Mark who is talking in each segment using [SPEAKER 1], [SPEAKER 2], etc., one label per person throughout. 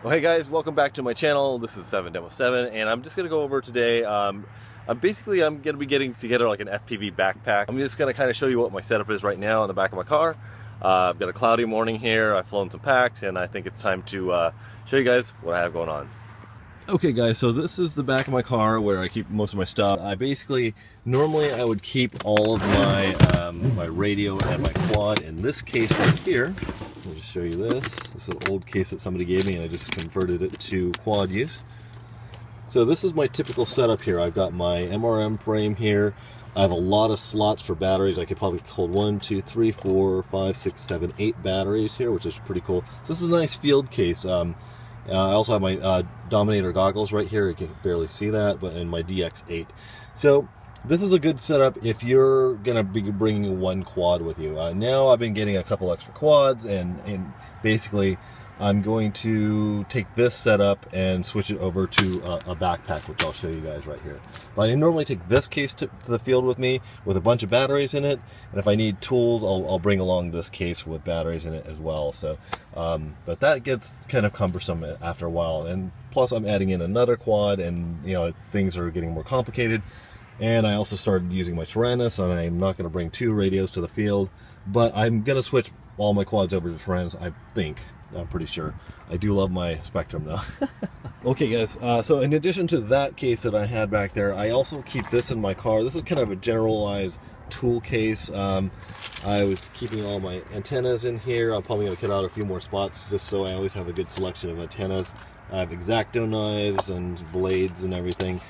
[SPEAKER 1] Well, hey guys, welcome back to my channel. This is 7Demo7, and I'm just gonna go over today. I'm gonna be getting together like an FPV backpack. I'm just gonna kind of show you what my setup is right now in the back of my car. I've got a cloudy morning here. I've flown some packs, and I think it's time to show you guys what I have going on. Okay guys, so this is the back of my car where I keep most of my stuff. Normally I would keep all of my my radio and my quad in this case right here. I'll just show you this. This is an old case that somebody gave me and I just converted it to quad use. So this is my typical setup here. I've got my MRM frame here. I have a lot of slots for batteries. I could probably hold 1, 2, 3, 4, 5, 6, 7, 8 batteries here, which is pretty cool. So this is a nice field case. I also have my Dominator goggles right here. You can barely see that, but in my DX8. So this is a good setup if you're gonna be bringing one quad with you. Now I've been getting a couple extra quads, and basically I'm going to take this setup and switch it over to a backpack, which I'll show you guys right here. But I normally take this case to the field with me with a bunch of batteries in it, and if I need tools, I'll bring along this case with batteries in it as well. So, but that gets kind of cumbersome after a while, and plus I'm adding in another quad, and you know, things are getting more complicated. And I also started using my Tyrannus, and I'm not going to bring 2 radios to the field, but I'm going to switch all my quads over to Tyrannus, I think. I'm pretty sure. I do love my Spectrum though. Okay guys, so in addition to that case that I had back there, I also keep this in my car. This is kind of a generalized tool case. I was keeping all my antennas in here. I'm probably going to cut out a few more spots just so I always have a good selection of antennas. I have X-Acto knives and blades and everything.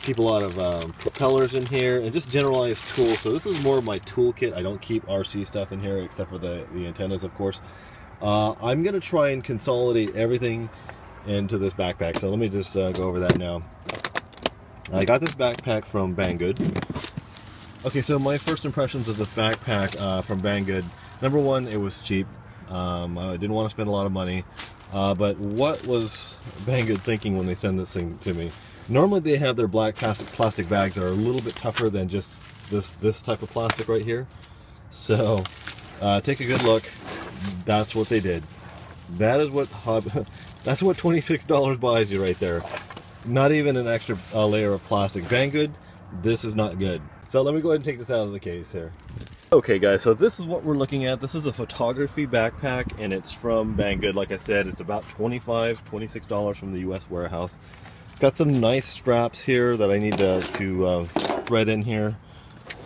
[SPEAKER 1] Keep a lot of propellers in here and just generalized tools. So this is more of my toolkit. I don't keep RC stuff in here except for the antennas, of course. I'm going to try and consolidate everything into this backpack. So let me just go over that now. I got this backpack from Banggood. Okay, so my first impressions of this backpack from Banggood. Number one, it was cheap. I didn't want to spend a lot of money. But what was Banggood thinking when they send this thing to me? Normally they have their black plastic bags that are a little bit tougher than just this type of plastic right here. So take a good look. That's what they did. That is what that's what $26 buys you right there. Not even an extra layer of plastic. Banggood, this is not good. So let me go ahead and take this out of the case here. Okay guys, so this is what we're looking at. This is a photography backpack, and it's from Banggood. Like I said, it's about $26 from the US warehouse. It's got some nice straps here that I need to thread in here.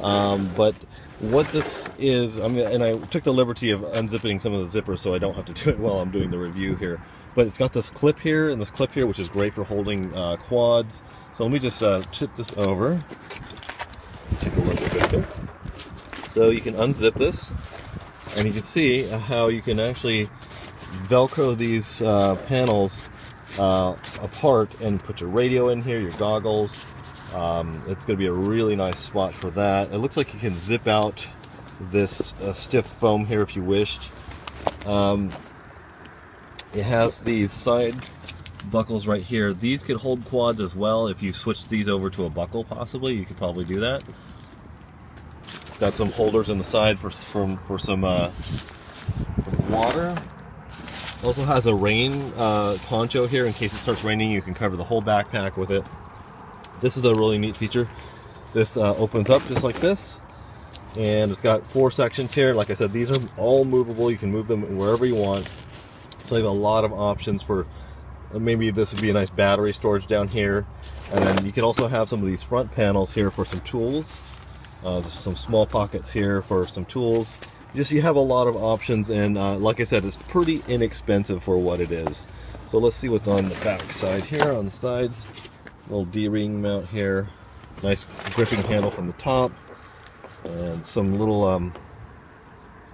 [SPEAKER 1] But what this is, and I took the liberty of unzipping some of the zippers so I don't have to do it while I'm doing the review here. But it's got this clip here and this clip here, which is great for holding quads. So let me just tip this over. Take a look at this here. So you can unzip this, and you can see how you can actually Velcro these panels apart and put your radio in here, your goggles. It's going to be a really nice spot for that. It looks like you can zip out this stiff foam here if you wished. It has these side buckles right here. These could hold quads as well. If you switch these over to a buckle, possibly, you could probably do that. It's got some holders on the side for some water. Also has a rain poncho here in case it starts raining. You can cover the whole backpack with it. This is a really neat feature. This opens up just like this, and it's got 4 sections here. Like I said, these are all movable. You can move them wherever you want. So you have a lot of options for, maybe this would be a nice battery storage down here. And then you can also have some of these front panels here for some tools. There's some small pockets here for some tools. You have a lot of options, and like I said, it's pretty inexpensive for what it is. So let's see what's on the back side here, on the sides. Little D-ring mount here, nice gripping handle from the top, and some little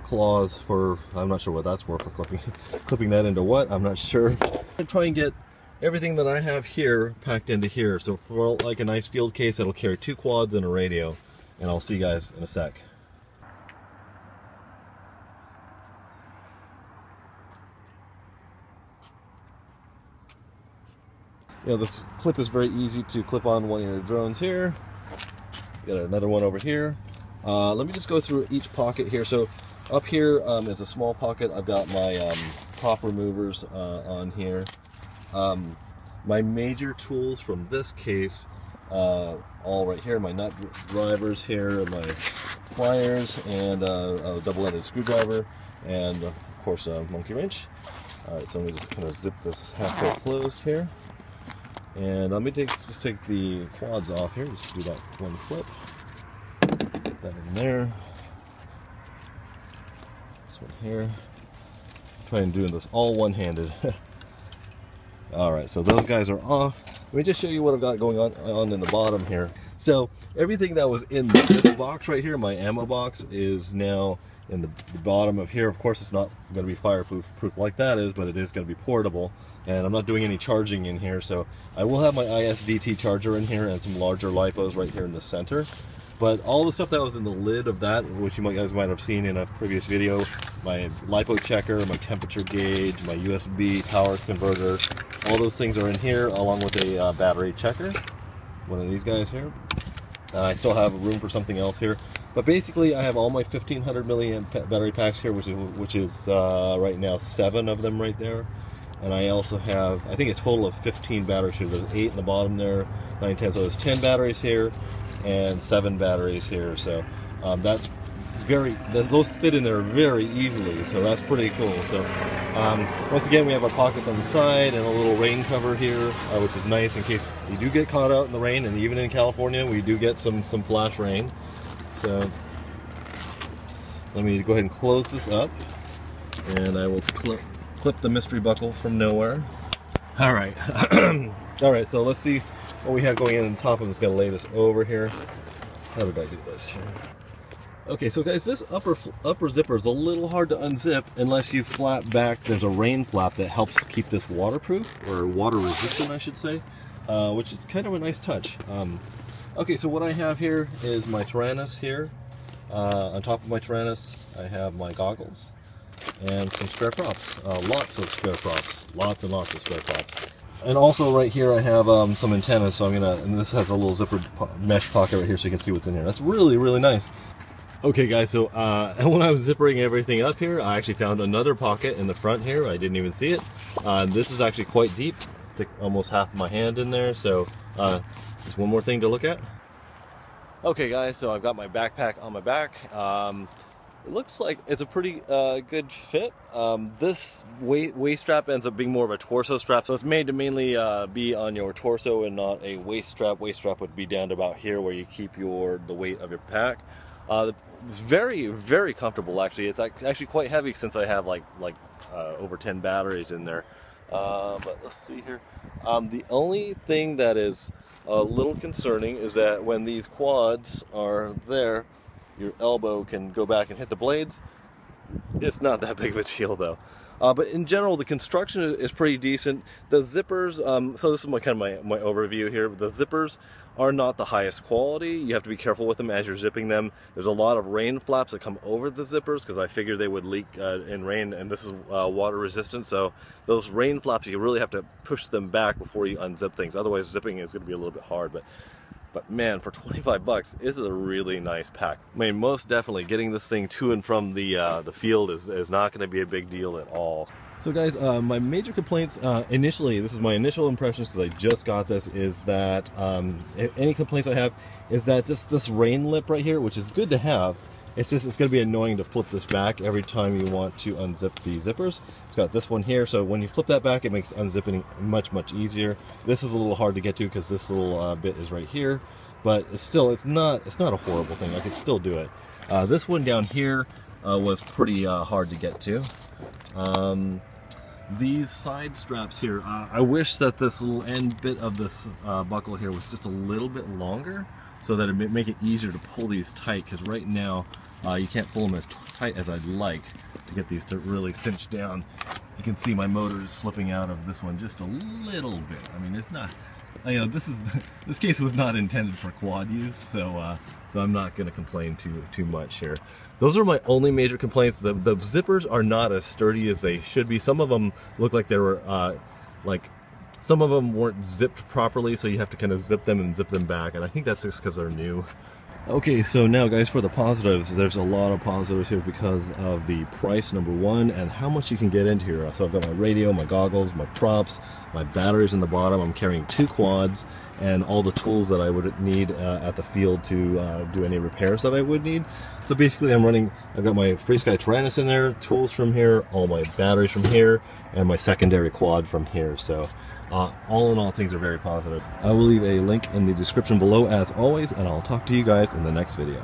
[SPEAKER 1] claws for, I'm not sure what that's for clipping that into what, I'm not sure. I'm going to try and get everything that I have here packed into here. So for like a nice field case, it'll carry 2 quads and a radio, and I'll see you guys in a sec. You know, this clip is very easy to clip on one of your drones here. Got another one over here. Let me just go through each pocket here. So up here is a small pocket. I've got my top removers on here. My major tools from this case, all right here, my nut drivers here, my pliers, and a double-ended screwdriver, and of course a monkey wrench. Alright, so let me just kind of zip this halfway closed here. And let me just take the quads off here, just do that one flip. Put that in there. This one here. Trying doing this all one-handed. Alright, so those guys are off. Let me just show you what I've got going on in the bottom here. So everything that was in this box right here, my ammo box, is now in the bottom of here. Of course, it's not going to be fireproof like that is, but it is going to be portable. And I'm not doing any charging in here, so I will have my ISDT charger in here and some larger LiPos right here in the center. But all the stuff that was in the lid of that, which you guys might have seen in a previous video, my LiPo checker, my temperature gauge, my USB power converter, all those things are in here, along with a battery checker, one of these guys here. I still have room for something else here, but basically I have all my 1500 milliamp battery packs here, which is right now 7 of them right there. And I also have, I think a total of 15 batteries here. There's 8 in the bottom there, 9, 10, so there's 10 batteries here and 7 batteries here. So that's those fit in there very easily, so that's pretty cool. So once again, we have our pockets on the side and a little rain cover here, which is nice in case you do get caught out in the rain. And even in California, we do get some flash rain. So let me go ahead and close this up, and I will clip the mystery buckle from nowhere. All right. All right, so let's see what we have going in on top. I'm just going to lay this over here. How did I do this here? Okay, so guys, this upper zipper is a little hard to unzip unless you flap back. There's a rain flap that helps keep this waterproof, or water resistant, I should say, which is kind of a nice touch. Okay, so what I have here is my Tyrannus here. On top of my Tyrannus, I have my goggles and some spare props. Lots of spare props. Lots and lots of spare props. And also right here I have some antennas, so and this has a little zippered mesh pocket right here so you can see what's in here. That's really, really nice. Okay guys, so when I was zippering everything up here, I actually found another pocket in the front here. I didn't even see it. This is actually quite deep. Stick almost half of my hand in there, so just one more thing to look at. Okay guys, so I've got my backpack on my back. It looks like it's a pretty good fit. This waist strap ends up being more of a torso strap, so it's made to mainly be on your torso and not a waist strap. Waist strap would be down to about here where you keep the weight of your pack. It's very, very comfortable actually. It's actually quite heavy since I have like over 10 batteries in there. But let's see here. The only thing that is a little concerning is that when these quads are there, your elbow can go back and hit the blades. It's not that big of a deal though. But in general, the construction is pretty decent. The zippers, so this is my overview here. The zippers are not the highest quality. You have to be careful with them as you're zipping them. There's a lot of rain flaps that come over the zippers because I figured they would leak in rain, and this is water resistant. So those rain flaps, you really have to push them back before you unzip things. Otherwise, zipping is going to be a little bit hard. But man, for 25 bucks, this is a really nice pack. I mean, most definitely getting this thing to and from the field is not going to be a big deal at all. So guys, my major complaints initially, this is my initial impressions because I just got this, is that any complaints I have is that just this rain lip right here, which is good to have, it's going to be annoying to flip this back every time you want to unzip the zippers. It's got this one here, so when you flip that back, it makes unzipping much easier. This is a little hard to get to because this little bit is right here, but it's not a horrible thing. I could still do it. This one down here was pretty hard to get to. These side straps here, I wish that this little end bit of this buckle here was just a little bit longer, so that it would make it easier to pull these tight, because right now you can't pull them as tight as I'd like to get these to really cinch down. You can see my motor is slipping out of this one just a little bit. I mean, it's not, this case was not intended for quad use, so I'm not going to complain too much here. Those are my only major complaints. The zippers are not as sturdy as they should be. Some of them look like they were some of them weren't zipped properly, so you have to kind of zip them and zip them back, and I think that's just because they're new. Okay, so now guys, for the positives, there's a lot of positives here because of the price, number one, and how much you can get into here. So I've got my radio, my goggles, my props, my batteries in the bottom. I'm carrying 2 quads and all the tools that I would need at the field to do any repairs that I would need. So basically I've got my FrSky Tyrannus in there, tools from here, all my batteries from here, and my secondary quad from here. So all in all, things are very positive. I will leave a link in the description below as always, and I'll talk to you guys in the next video.